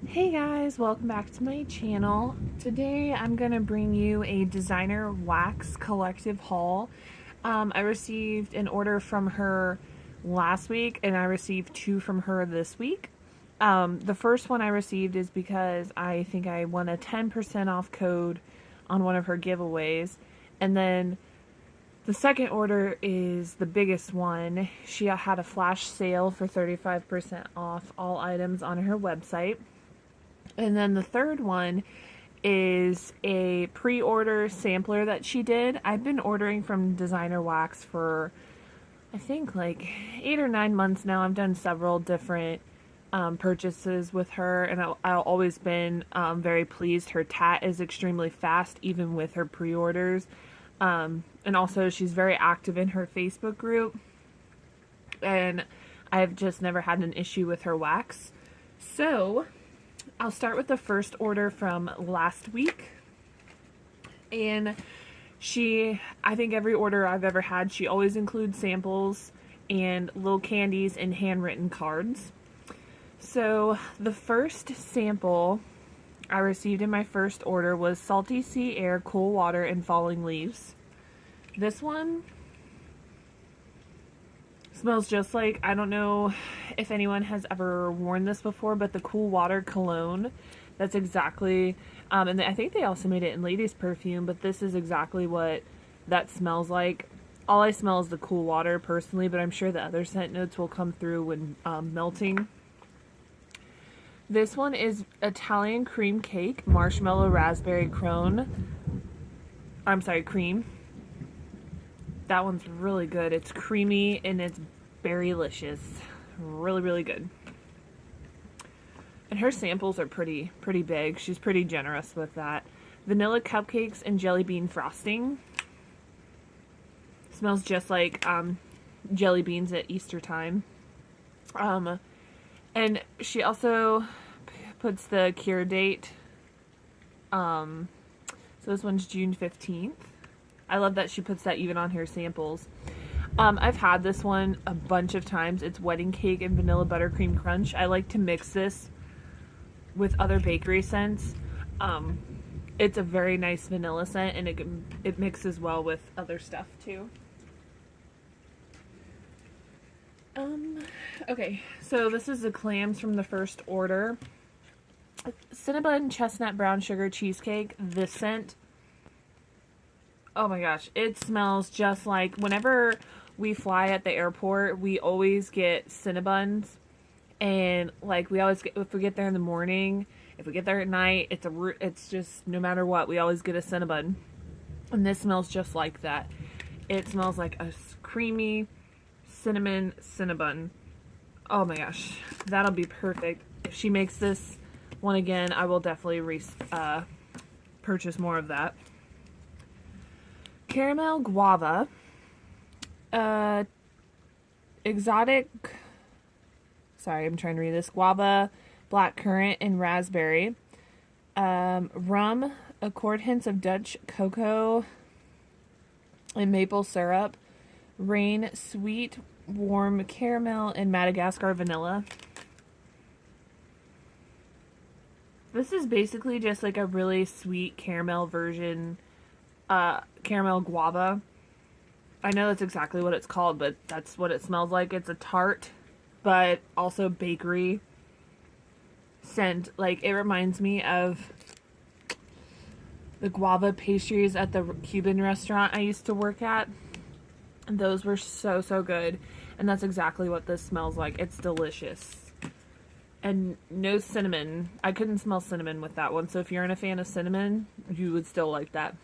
Hey guys, welcome back to my channel. Today I'm going to bring you a designer wax collective haul. I received an order from her last week and I received two from her this week. The first one I received is because I think I won a 10% off code on one of her giveaways. And then the second order is the biggest one. She had a flash sale for 35% off all items on her website. And then the third one is a pre-order sampler that she did. I've been ordering from Designer Wax for, I think, like 8 or 9 months now. I've done several different purchases with her, and I've always been very pleased. Her tat is extremely fast, even with her pre-orders. And also, she's very active in her Facebook group, and I've just never had an issue with her wax. So I'll start with the first order from last week. And I think every order I've ever had, she always includes samples and little candies and handwritten cards. So the first sample I received in my first order was Salty Sea Air, Cool Water, and Falling Leaves. This one smells just like, I don't know if anyone has ever worn this before, but the Cool Water cologne, that's exactly, and I think they also made it in ladies perfume, but this is exactly what that smells like. All I smell is the Cool Water personally, but I'm sure the other scent notes will come through when melting. This one is Italian Cream Cake, Marshmallow Raspberry Cream. That one's really good. It's creamy and it's berry-licious. Really, really good. And her samples are pretty big. She's pretty generous with that. Vanilla cupcakes and jelly bean frosting. Smells just like jelly beans at Easter time. And she also puts the cure date. So this one's June 15th. I love that she puts that even on her samples. I've had this one a bunch of times. It's Wedding Cake and Vanilla Buttercream Crunch. I like to mix this with other bakery scents. It's a very nice vanilla scent, and it mixes well with other stuff too. Okay, so this is the clams from the first order. Cinnamon Chestnut Brown Sugar Cheesecake. This scent, oh my gosh, it smells just like, whenever we fly at the airport, we always get Cinnabons. And like, we always get, if we get there in the morning, if we get there at night, it's just, no matter what, we always get a Cinnabon. And this smells just like that. It smells like a creamy cinnamon Cinnabon. Oh my gosh, that'll be perfect. If she makes this one again, I will definitely purchase more of that. Caramel Guava, exotic, sorry, I'm trying to read this, Guava, Black Currant, and Raspberry, Rum, Accord Hints of Dutch Cocoa, and Maple Syrup, Rain, Sweet, Warm Caramel, and Madagascar Vanilla. This is basically just like a really sweet caramel version, caramel guava. I know that's exactly what it's called, but that's what it smells like. It's a tart, but also bakery scent. Like, it reminds me of the guava pastries at the Cuban restaurant I used to work at. And those were so good. And that's exactly what this smells like. It's delicious. And no cinnamon. I couldn't smell cinnamon with that one. So if you're a fan of cinnamon, you would still like that.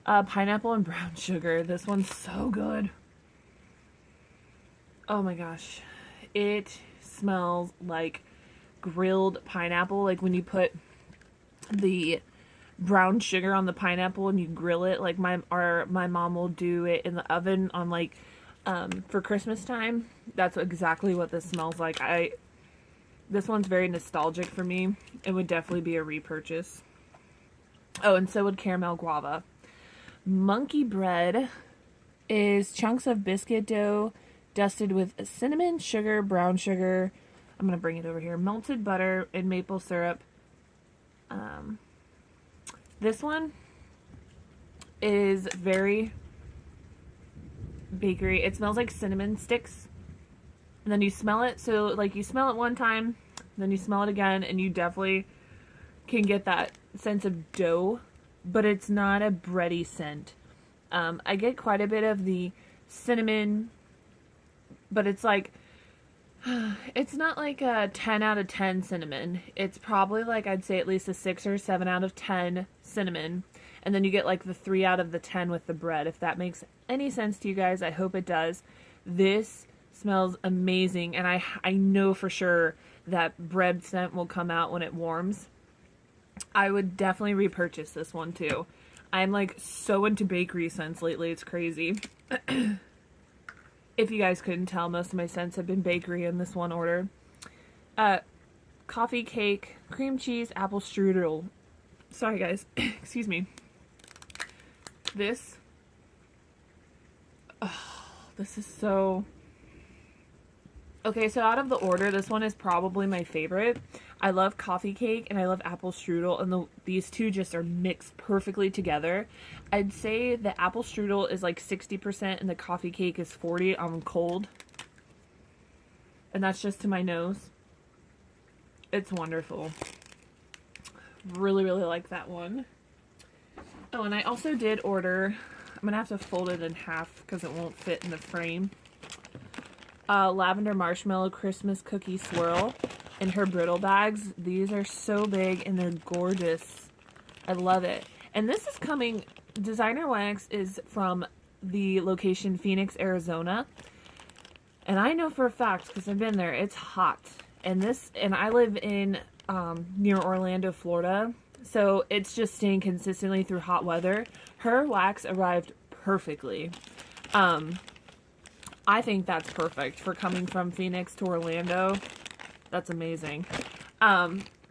Pineapple and brown sugar. This one's so good. Oh my gosh. It smells like grilled pineapple. Like when you put the brown sugar on the pineapple and you grill it. Like my mom will do it in the oven on like for Christmas time. That's exactly what this smells like. This one's very nostalgic for me. It would definitely be a repurchase. Oh, and so would Caramel Guava. Monkey Bread is chunks of biscuit dough dusted with cinnamon, sugar, brown sugar, I'm going to bring it over here. Melted butter and maple syrup. This one is very bakery. It smells like cinnamon sticks. And then you smell it. So like you smell it one time, then you smell it again, and you definitely can get that sense of dough, but it's not a bready scent. I get quite a bit of the cinnamon, but it's like, it's not like a 10 out of 10 cinnamon. It's probably like, I'd say at least a 6 or 7 out of 10 cinnamon. And then you get like the 3 out of the 10 with the bread. If that makes any sense to you guys, I hope it does. This smells amazing, and I know for sure that bread scent will come out when it warms. I would definitely repurchase this one too. I'm like so into bakery scents lately, it's crazy. If you guys couldn't tell, most of my scents have been bakery in this one order. Coffee cake, cream cheese, apple strudel. Sorry guys, excuse me. This is so... Okay, so out of the order, this one is probably my favorite. I love coffee cake and I love apple strudel, and these two just are mixed perfectly together. I'd say the apple strudel is like 60% and the coffee cake is 40 on cold. And that's just to my nose. It's wonderful. Really, really like that one. Oh, and I also did order, I'm going to have to fold it in half because it won't fit in the frame. Lavender marshmallow Christmas cookie swirl in her brittle bags. These are so big and they're gorgeous. I love it. And this is coming, Designer Wax is from the location Phoenix, Arizona. And I know for a fact, because I've been there, it's hot. And I live in near Orlando, Florida. So it's just staying consistently through hot weather. Her wax arrived perfectly. I think that's perfect for coming from Phoenix to Orlando. That's amazing.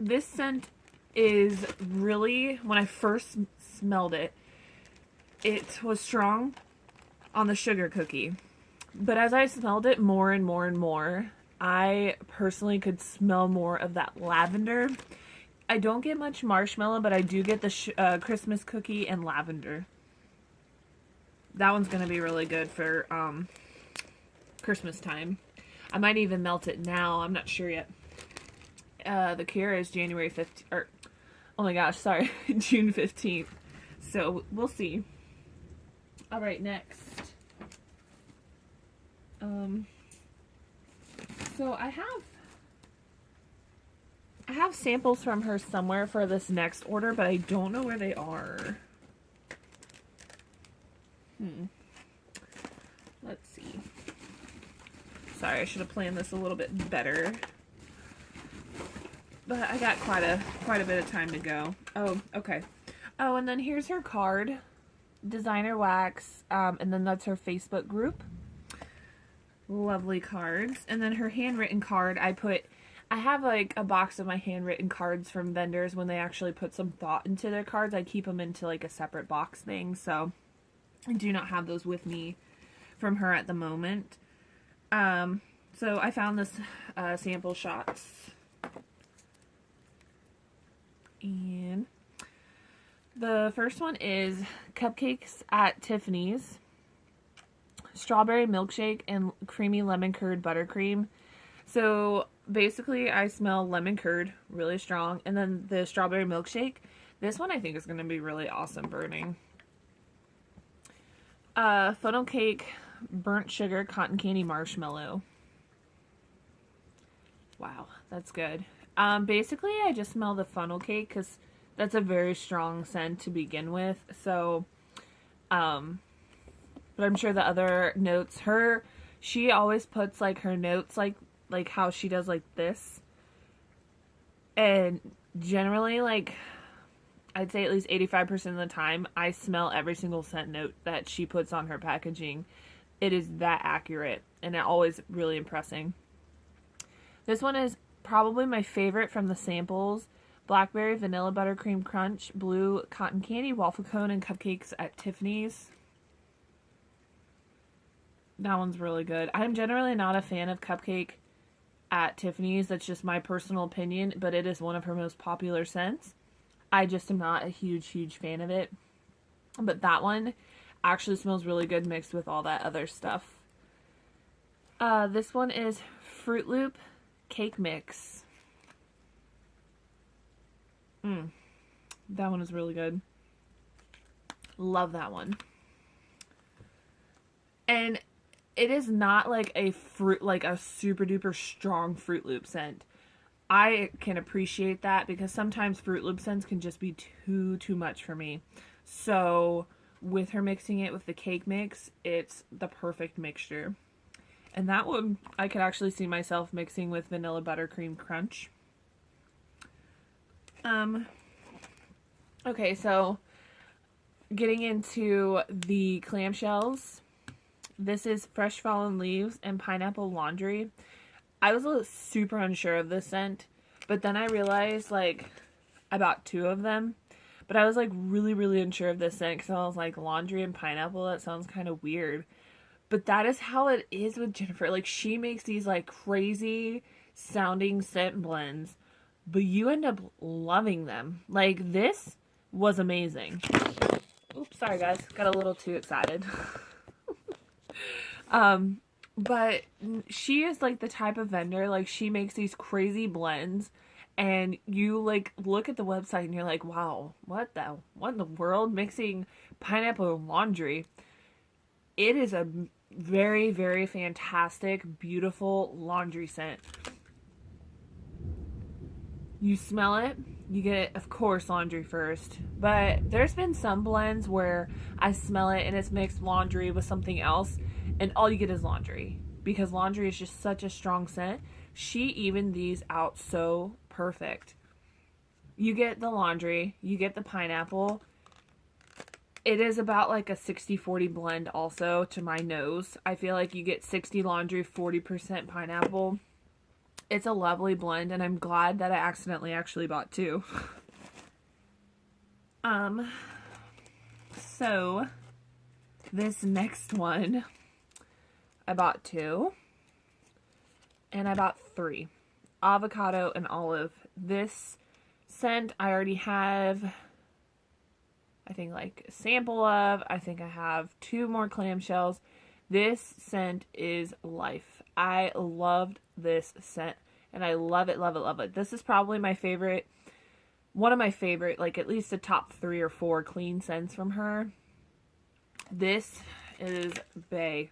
This scent is really, when I first smelled it, it was strong on the sugar cookie. But as I smelled it more and more and more, I personally could smell more of that lavender. I don't get much marshmallow, but I do get the Christmas cookie and lavender. That one's going to be really good for Christmas time. I might even melt it now. I'm not sure yet. The cure is January 15th, or oh my gosh, sorry, June 15th. So we'll see. All right, next. So I have samples from her somewhere for this next order, but I don't know where they are. Let's see. Sorry, I should have planned this a little bit better. But I got quite a bit of time to go. Oh, okay. Oh, and then here's her card. Designer Wax. And then that's her Facebook group. Lovely cards. And then her handwritten card, I have like a box of my handwritten cards from vendors when they actually put some thought into their cards. I keep them into like a separate box thing, so I do not have those with me from her at the moment. So I found this sample shots. And the first one is Cupcakes at Tiffany's. Strawberry milkshake and creamy lemon curd buttercream. So basically I smell lemon curd really strong, and then the strawberry milkshake. This one I think is going to be really awesome burning. Funnel cake, burnt sugar, cotton candy marshmallow. Wow, that's good. Basically I just smell the funnel cake because that's a very strong scent to begin with. So, but I'm sure the other notes, she always puts like her notes like how she does like this. And generally, like, I'd say at least 85% of the time, I smell every single scent note that she puts on her packaging. It is that accurate, and it always really impressing. This one is probably my favorite from the samples. Blackberry Vanilla Buttercream Crunch, Blue Cotton Candy, Waffle Cone, and Cupcakes at Tiffany's. That one's really good. I'm generally not a fan of cupcake at Tiffany's. That's just my personal opinion, but it is one of her most popular scents. I just am not a huge fan of it. But that one actually smells really good mixed with all that other stuff. This one is Fruit Loop Cake Mix. That one is really good. Love that one. And it is not like a super duper strong Fruit Loop scent. I can appreciate that because sometimes Fruit Loop scents can just be too much for me. So with her mixing it with the cake mix, it's the perfect mixture. And that one I could actually see myself mixing with Vanilla Buttercream Crunch. Okay, so getting into the clamshells. This is Fresh Fallen Leaves and Pineapple Laundry. I was super unsure of this scent, but then I realized, like, I bought 2 of them, but I was, like, really unsure of this scent because I was like, laundry and pineapple, that sounds kind of weird. But that is how it is with Jennifer. Like, she makes these, like, crazy sounding scent blends, but you end up loving them. Like, this was amazing. Oops, sorry guys, got a little too excited. But she is like the type of vendor, like she makes these crazy blends and you like look at the website and you're like, wow, what in the world, mixing pineapple laundry. It is a very fantastic, beautiful laundry scent. You smell it, you get, of course, laundry first, but there's been some blends where I smell it and it's mixed laundry with something else and all you get is laundry because laundry is just such a strong scent. She evened these out so perfect. You get the laundry, you get the pineapple. It is about like a 60-40 blend also to my nose. I feel like you get 60 laundry, 40% pineapple. It's a lovely blend, and I'm glad that I accidentally actually bought 2. So this next one, I bought 2, and I bought 3. Avocado and olive. This scent I already have, I think, like a sample of. I think I have 2 more clamshells. This scent is life. I loved this scent and I love it. This is probably my favorite, one of my favorite, like at least the top 3 or 4 clean scents from her. This is bae.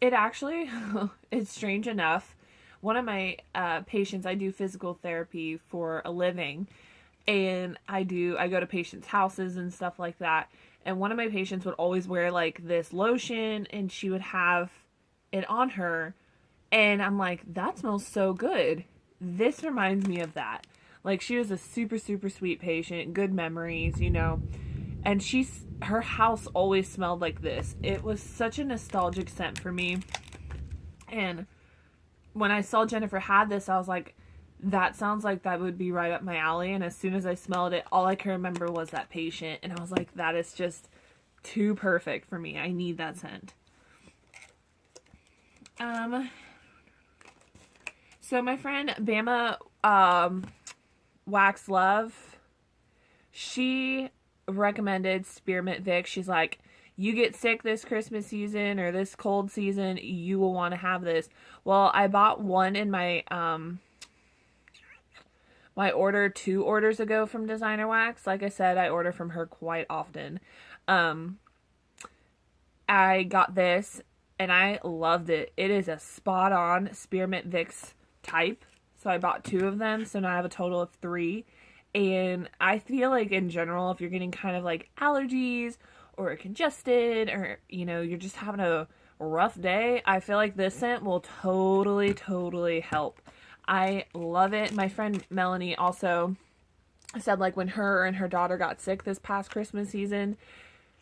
It actually, it's strange enough, one of my patients, I do physical therapy for a living, and I go to patients' houses and stuff like that, and one of my patients would always wear like this lotion and she would have it on her, and I'm like, that smells so good. This reminds me of that. Like, she was a super sweet patient, good memories, you know, and her house always smelled like this. It was such a nostalgic scent for me, and when I saw Jennifer had this, I was like, that sounds like that would be right up my alley. And as soon as I smelled it, all I could remember was that patient. And I was like, that is just too perfect for me. I need that scent. So my friend Bama Wax Love, she recommended Spearmint Vicks. She's like, you get sick this Christmas season or this cold season, you will want to have this. Well, I bought one in my my order 2 orders ago from Designer Wax. Like I said, I order from her quite often. I got this and I loved it. It is a spot on Spearmint Vicks type. So I bought 2 of them. So now I have a total of 3. And I feel like in general, if you're getting kind of like allergies or congested, or, you know, you're just having a rough day, I feel like this scent will totally help. I love it. My friend Melanie also said, like, when her and her daughter got sick this past Christmas season,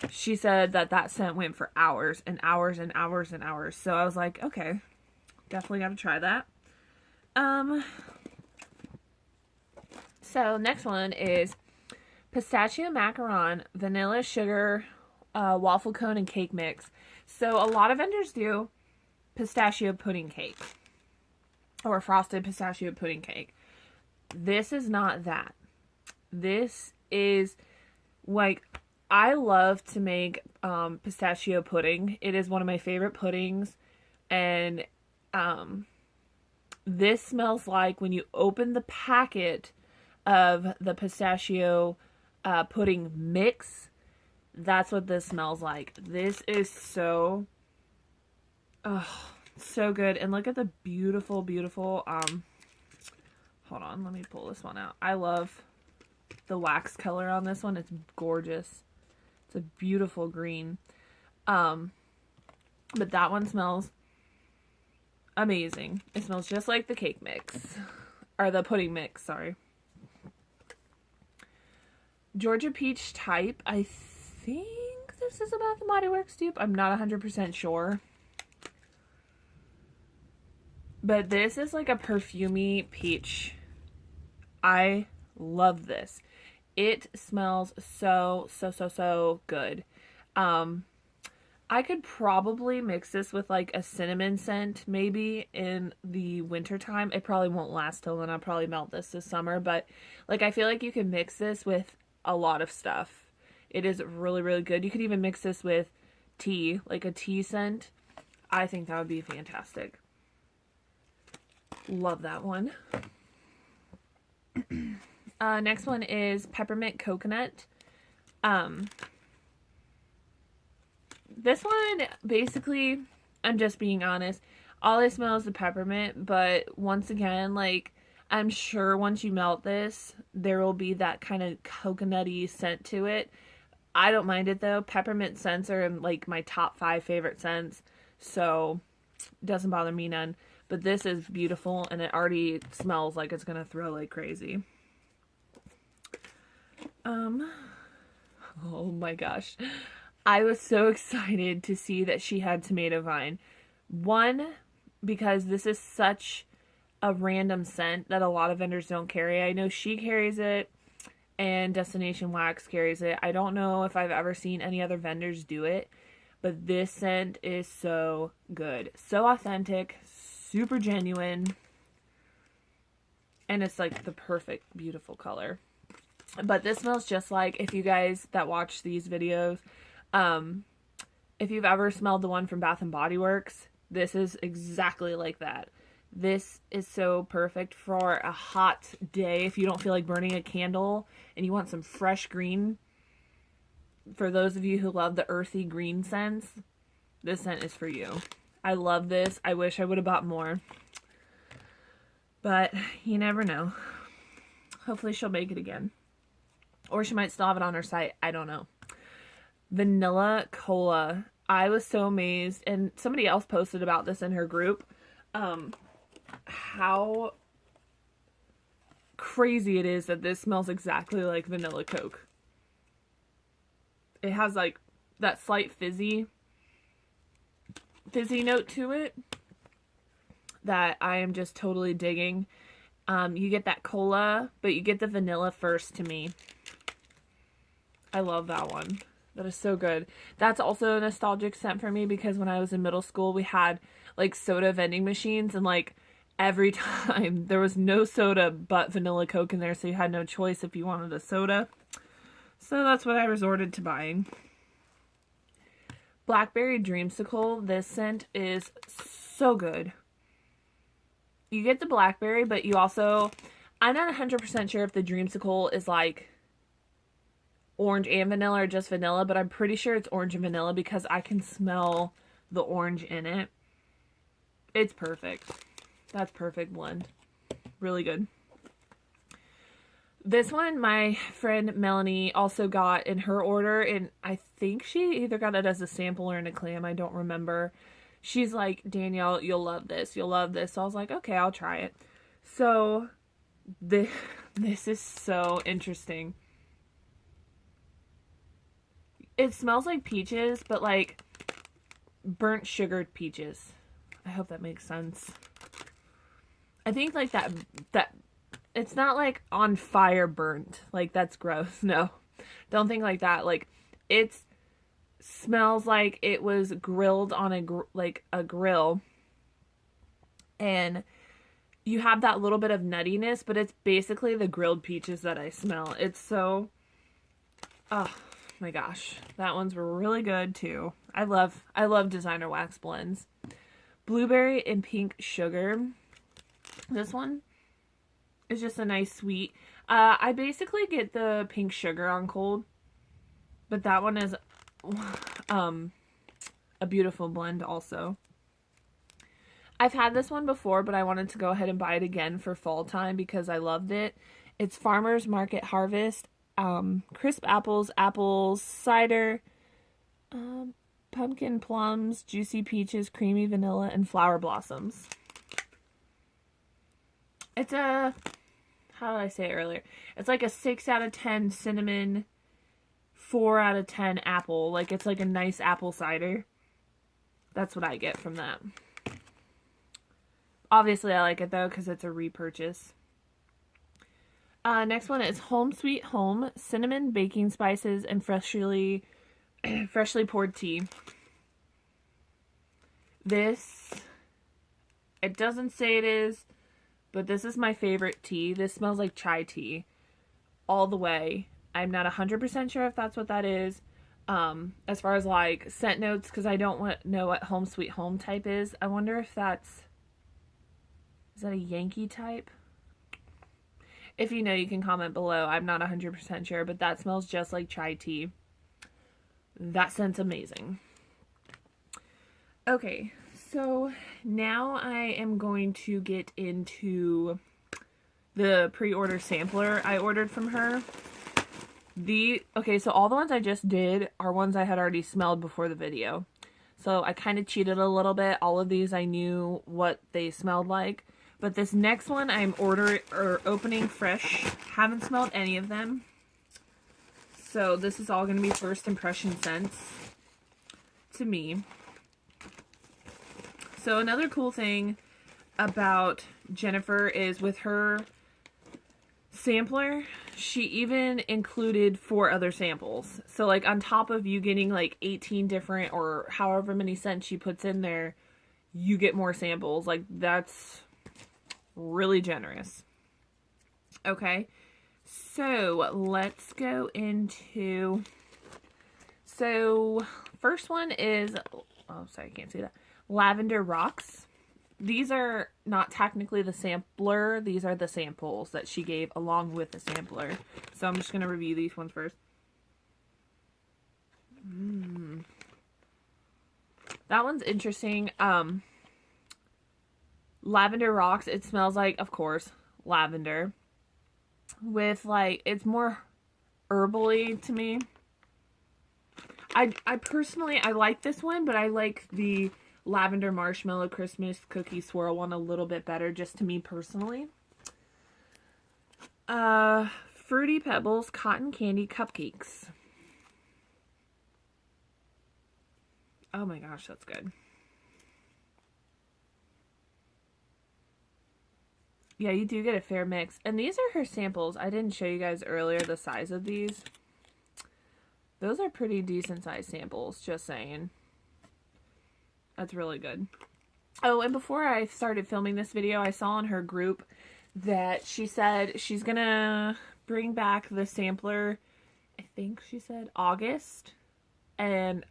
she said that scent went for hours and hours. So I was like, okay, definitely got to try that. So next one is Pistachio Macaron Vanilla Sugar Waffle Cone and Cake Mix. So a lot of vendors do pistachio pudding cake. or frosted pistachio pudding cake. This is not that. This is like, I love to make pistachio pudding. It is one of my favorite puddings. And this smells like when you open the packet of the pistachio pudding mix. That's what this smells like. This is so, so good. And look at the beautiful, beautiful, hold on, let me pull this one out. I love the wax color on this one. It's gorgeous. It's a beautiful green. But that one smells amazing. It smells just like the cake mix. Or the pudding mix, sorry. Georgia Peach Type. I think this is a Bath & Body Works dupe. I'm not 100% sure. But this is like a perfumey peach. I love this. It smells so, so, so, so good. I could probably mix this with like a cinnamon scent maybe in the winter time. It probably won't last till then. I'll probably melt this summer. But like, I feel like you can mix this with a lot of stuff. It is really, really good. You could even mix this with tea, like a tea scent. I think that would be fantastic. Love that one. Next one is Peppermint Coconut. This one, basically, I'm just being honest, all I smell is the peppermint, but once again, like, I'm sure once you melt this, there will be that kind of coconutty scent to it. I don't mind it, though. Peppermint scents are in, like, my top 5 favorite scents, so it doesn't bother me none. But this is beautiful, and it already smells like it's gonna throw like crazy. Oh my gosh. I was so excited to see that she had Tomato Vine. One, because this is such a random scent that a lot of vendors don't carry. I know she carries it, and Destination Wax carries it. I don't know if I've ever seen any other vendors do it, but this scent is so good. So authentic, super genuine, and it's like the perfect, beautiful color. But this smells just like, if you guys that watch these videos, if you've ever smelled the one from Bath & Body Works, this is exactly like that. This is so perfect for a hot day if you don't feel like burning a candle and you want some fresh green. For those of you who love the earthy green scents, this scent is for you. I love this. I wish I would have bought more. But you never know. Hopefully she'll make it again. Or she might still have it on her site. I don't know. Vanilla Cola. I was so amazed. And somebody else posted about this in her group. How crazy it is that this smells exactly like vanilla Coke. It has like that slight fizzy note to it that I am just totally digging. You get that cola, but you get the vanilla first to me. I love that one. That is so good. That's also a nostalgic scent for me because when I was in middle school, we had like soda vending machines, and like every time there was no soda but vanilla Coke in there, so you had no choice if you wanted a soda. So that's what I resorted to buying. Blackberry Dreamsicle. This scent is so good. You get the blackberry, but you also, I'm not 100% sure if the Dreamsicle is like orange and vanilla or just vanilla, but I'm pretty sure it's orange and vanilla because I can smell the orange in it. It's perfect. That's perfect blend. Really good. This one, my friend Melanie also got in her order, and I think she either got it as a sample or in a clam. I don't remember. She's like, Danielle, you'll love this. You'll love this. So I was like, okay, I'll try it. So this is so interesting. It smells like peaches, but like burnt sugared peaches. I hope that makes sense. I think like that it's not like on fire burnt. Like that's gross. No. Don't think like that. Like it smells like it was grilled on a grill, and you have that little bit of nuttiness, but it's basically the grilled peaches that I smell. It's so, oh my gosh, that one's really good too. I love designer wax blends. Blueberry and pink sugar. This one is just a nice sweet. I basically get the pink sugar on cold, but that one is a beautiful blend also. I've had this one before, but I wanted to go ahead and buy it again for fall time because I loved it. It's Farmer's Market Harvest, crisp apples, cider, pumpkin plums, juicy peaches, creamy vanilla, and flower blossoms. It's a, how did I say it earlier? It's like a 6 out of 10 cinnamon, 4 out of 10 apple. Like, it's like a nice apple cider. That's what I get from that. Obviously, I like it, though, because it's a repurchase. Next one is Home Sweet Home, cinnamon, baking spices, and freshly poured tea. This, it doesn't say it is, but this is my favorite tea. This smells like chai tea all the way. I'm not 100% sure if that's what that is. As far as like scent notes, because I don't know what Home Sweet Home type is. I wonder if that's, is that a Yankee type? If you know, you can comment below. I'm not 100% sure, but that smells just like chai tea. That scent's amazing. Okay, so now I am going to get into the pre-order sampler I ordered from her. Okay, so all the ones I just did are ones I had already smelled before the video. So I kind of cheated a little bit. All of these I knew what they smelled like. But this next one I'm opening fresh. Haven't smelled any of them. So this is all going to be first impression scents to me. So another cool thing about Jennifer is with her sampler, she even included 4 other samples. So like on top of you getting like 18 different or however many scents she puts in there, you get more samples. Like that's really generous. Okay, so let's go into, so first one is, oh sorry, I can't see that, Lavender Rocks. These are not technically the sampler, these are the samples that she gave along with the sampler. So I'm just going to review these ones first. That one's interesting. Lavender Rocks, it smells like, of course, lavender. With like, it's more herbally to me. I personally, I like this one, but I like the Lavender Marshmallow Christmas Cookie Swirl one a little bit better, just to me personally. Fruity Pebbles Cotton Candy Cupcakes. Oh my gosh, that's good. Yeah, you do get a fair mix. And these are her samples. I didn't show you guys earlier the size of these. Those are pretty decent sized samples, just saying. That's really good. Oh, and before I started filming this video, I saw in her group that she said she's gonna bring back the sampler, I think she said August. And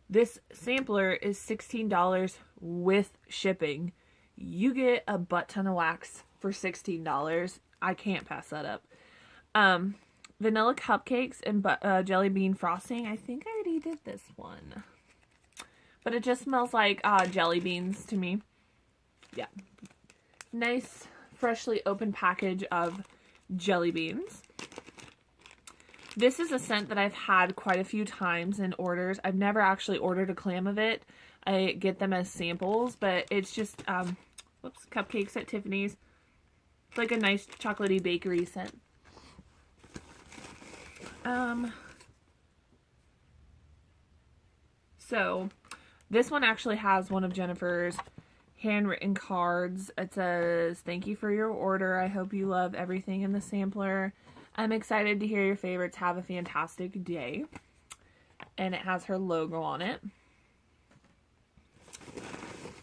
this sampler is $16 with shipping. You get a butt ton of wax for $16. I can't pass that up. Vanilla cupcakes and jelly bean frosting. I think I already did this one. But it just smells like jelly beans to me. Yeah. Nice, freshly opened package of jelly beans. This is a scent that I've had quite a few times in orders. I've never actually ordered a clam of it. I get them as samples, but it's just, cupcakes at Tiffany's. It's like a nice chocolatey bakery scent. So, this one actually has one of Jennifer's handwritten cards. It says, "Thank you for your order. I hope you love everything in the sampler. I'm excited to hear your favorites. Have a fantastic day." And it has her logo on it.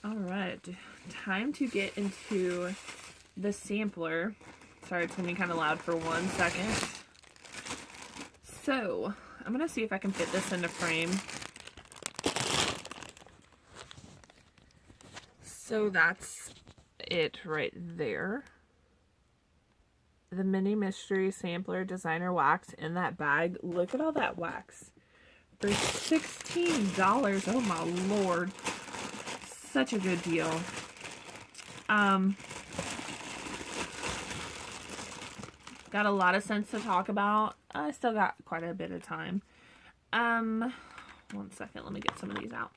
Alright. time to get into the sampler. Sorry, it's going to be kind of loud for 1 second. So, I'm going to see if I can fit this into frame. So that's it right there. The Mini Mystery Sampler Designer Wax in that bag. Look at all that wax. For $16. Oh my lord. Such a good deal. Got a lot of scents to talk about. I still got quite a bit of time. 1 second, let me get some of these out.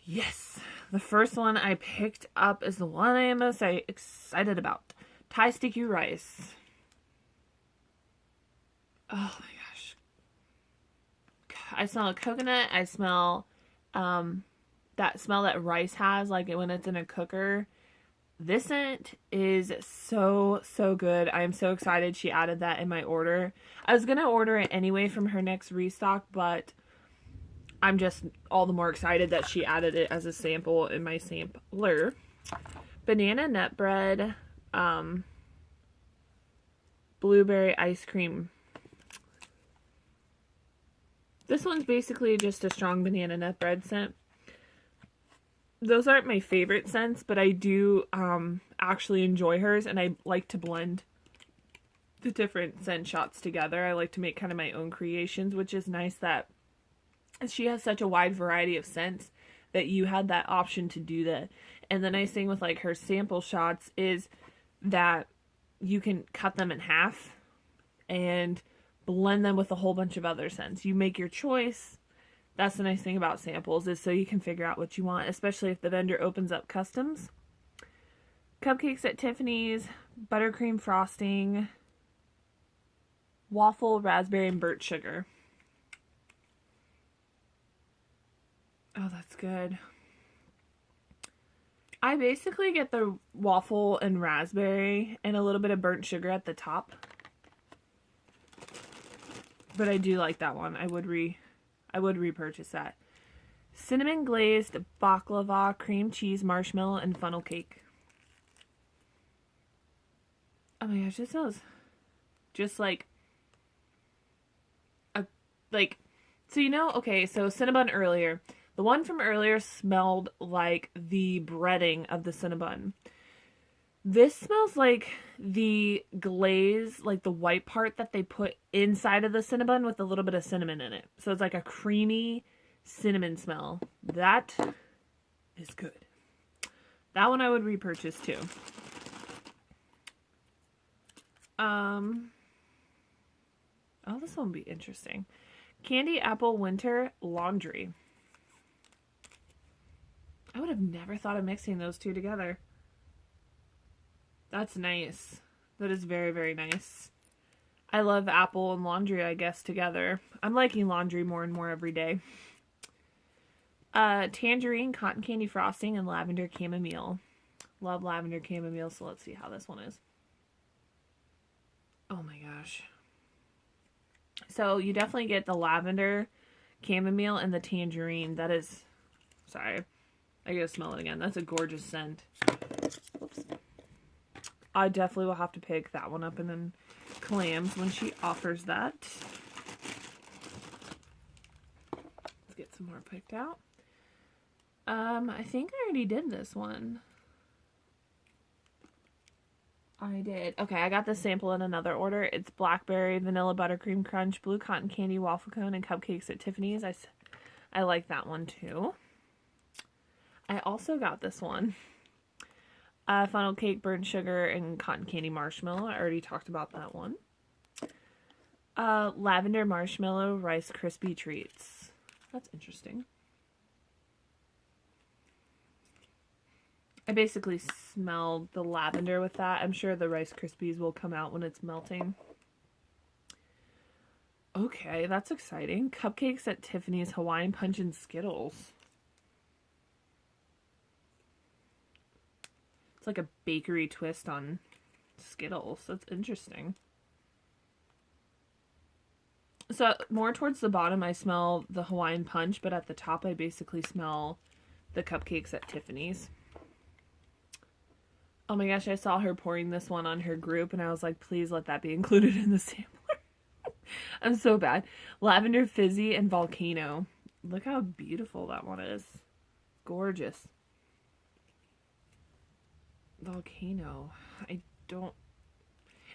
Yes, the first one I picked up is the one I am most excited about. Thai Sticky Rice. Oh my gosh. I smell a coconut. I smell that smell that rice has, like when it's in a cooker. This scent is so good. I am so excited she added that in my order. I was going to order it anyway from her next restock, but I'm just all the more excited that she added it as a sample in my sampler. Banana nut bread, blueberry ice cream. This one's basically just a strong banana nut bread scent. Those aren't my favorite scents, but I do actually enjoy hers, and I like to blend the different scent shots together. I like to make kind of my own creations, which is nice that she has such a wide variety of scents that you had that option to do that. And the nice thing with like her sample shots is that you can cut them in half and blend them with a whole bunch of other scents. You make your choice. That's the nice thing about samples, is so you can figure out what you want, especially if the vendor opens up customs. Cupcakes at Tiffany's, buttercream frosting, waffle, raspberry, and burnt sugar. Oh, that's good. I basically get the waffle and raspberry and a little bit of burnt sugar at the top. But I do like that one. I would repurchase that. Cinnamon glazed baklava, cream cheese, marshmallow, and funnel cake. Oh my gosh, this smells just like so okay, so Cinnabon earlier. The one from earlier smelled like the breading of the Cinnabon. This smells like the glaze, like the white part that they put inside of the Cinnabon with a little bit of cinnamon in it. So it's like a creamy cinnamon smell. That is good. That one I would repurchase too. Oh, this one will be interesting. Candy Apple Winter Laundry. I would have never thought of mixing those two together. That's nice. That is very, very nice. I love apple and laundry, I guess, together. I'm liking laundry more and more every day. Tangerine, cotton candy frosting, and lavender chamomile. Love lavender chamomile, so let's see how this one is. Oh my gosh. So you definitely get the lavender chamomile and the tangerine. That is, sorry, I gotta smell it again. That's a gorgeous scent. Whoops. I definitely will have to pick that one up and then clams when she offers that. Let's get some more picked out. I think I already did this one. I did. Okay, I got this sample in another order. It's blackberry, vanilla buttercream crunch, blue cotton candy waffle cone, and cupcakes at Tiffany's. I like that one too. I also got this one. Funnel cake, burnt sugar, and cotton candy marshmallow. I already talked about that one. Lavender marshmallow Rice Krispie treats. That's interesting. I basically smelled the lavender with that. I'm sure the Rice Krispies will come out when it's melting. Okay, that's exciting. Cupcakes at Tiffany's, Hawaiian Punch, and Skittles. It's like a bakery twist on Skittles. That's interesting. So more towards the bottom, I smell the Hawaiian Punch, but at the top, I basically smell the cupcakes at Tiffany's. Oh my gosh, I saw her pouring this one on her group and I was like, please let that be included in the sampler. I'm so bad. Lavender Fizzy and Volcano. Look how beautiful that one is. Gorgeous. Volcano. I don't...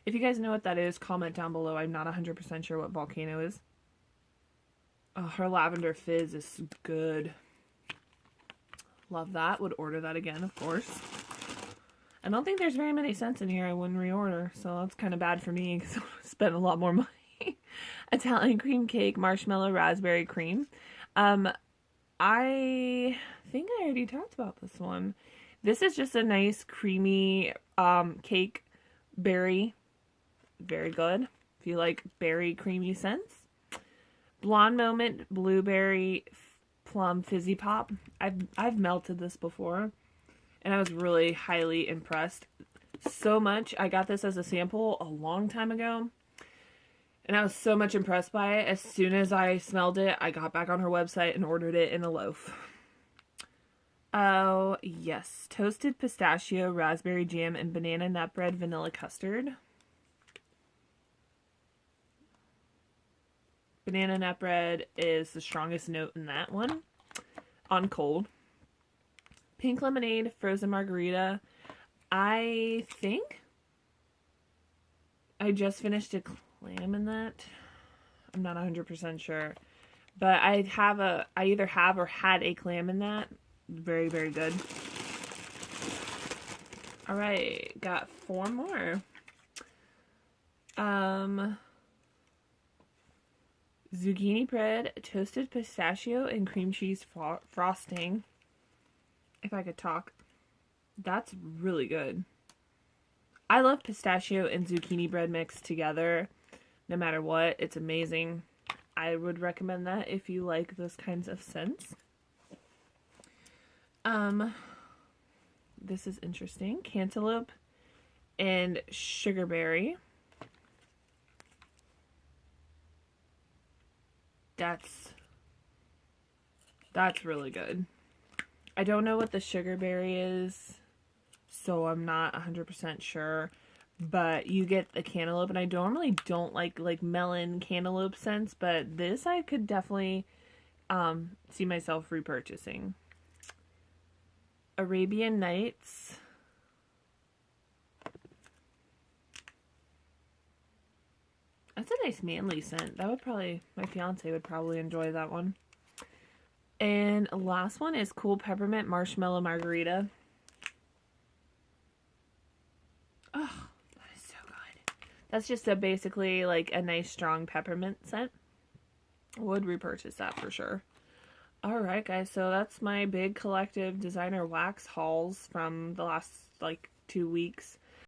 If you guys know what that is, comment down below. I'm not 100% sure what Volcano is. Oh, her Lavender Fizz is good. Love that. Would order that again, of course. I don't think there's very many scents in here I wouldn't reorder, so that's kind of bad for me because I spent a lot more money. Italian Cream Cake, Marshmallow Raspberry Cream. I think I already talked about this one. This is just a nice creamy cake berry. Very good if you like berry creamy scents. Blonde Moment Blueberry Plum Fizzy Pop. I've melted this before and I was really highly impressed. So much. I got this as a sample a long time ago. And I was so much impressed by it. As soon as I smelled it, I got back on her website and ordered it in a loaf. Oh, yes. Toasted pistachio, raspberry jam, and banana nut bread vanilla custard. Banana nut bread is the strongest note in that one. On cold. Pink lemonade, frozen margarita. I think I just finished a clam in that. I'm not 100% sure. But I either have or had a clam in that. Very, very good. Alright, got 4 more. Zucchini bread, toasted pistachio, and cream cheese frosting. If I could talk. That's really good. I love pistachio and zucchini bread mixed together. No matter what, it's amazing. I would recommend that if you like those kinds of scents. This is interesting. Cantaloupe and sugarberry. That's really good. I don't know what the sugarberry is, so I'm not 100% sure. But you get the cantaloupe, and I normally don't like melon cantaloupe scents, but this I could definitely see myself repurchasing. Arabian Nights. That's a nice manly scent. That would probably, my fiance would probably enjoy that one. And last one is Cool Peppermint Marshmallow Margarita. Oh, that is so good. That's just basically like a nice strong peppermint scent. Would repurchase that for sure. Alright guys, so that's my big collective designer wax hauls from the last like 2 weeks.